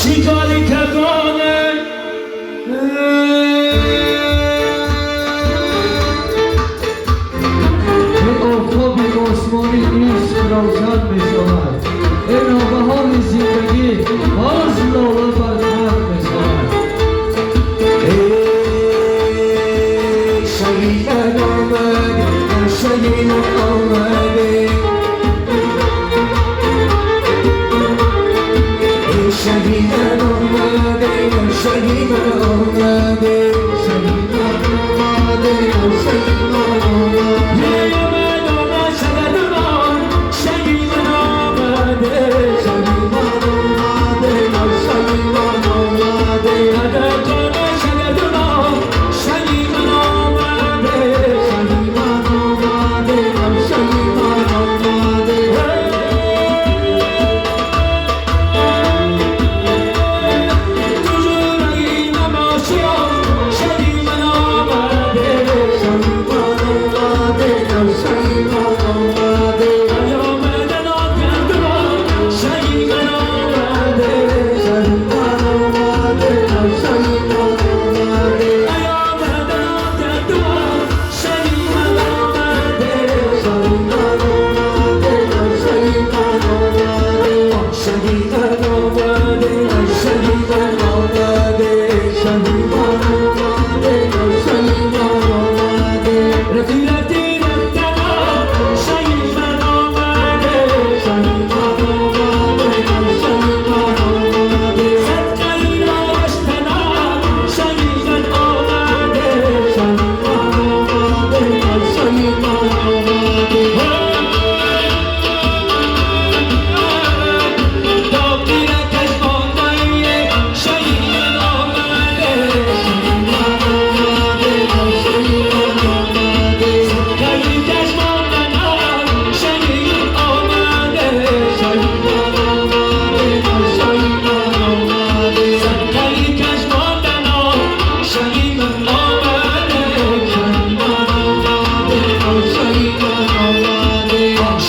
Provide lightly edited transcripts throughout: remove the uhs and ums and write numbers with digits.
شکاری کردانه به آفتاب آسمانی عشق روشن می شود این نوبهار زندگی باز لاله بر خط می شود شهیدان آمد شهیدان آمده شهیدان آمده شهیدان آمده شهیدان آمده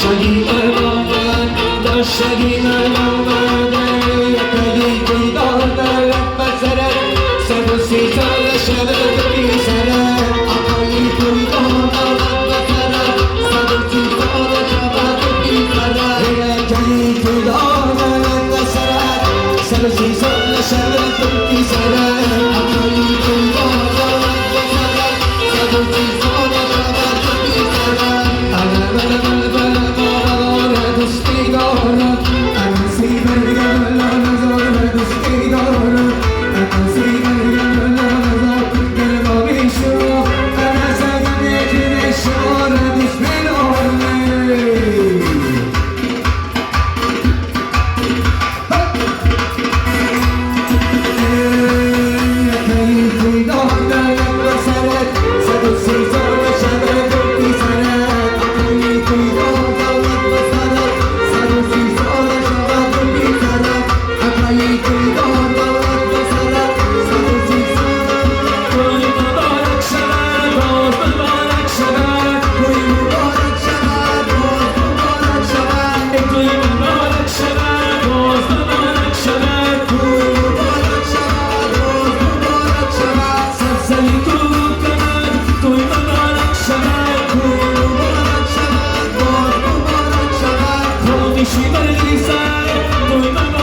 شهیدان آمده شهیدان آمده یکی دیدار دارد بسرد 130 سال شده بی سرد آقایی دیدار دارد بسرد 130 سال شده بی سرد یکی دیدار دارد بسرد 130 سال شده بی سرد آقایی دیدار دارد بسرد 130 سال شده بی سرد دوستی دارم انسی برگم نظر دوستی دارم انسی برگم نظر دلبابی شو انا زدم یک نشار دوست بدارم یکی دارم بسرت 130 سال شده بی سرت یکی دارم She better be sad,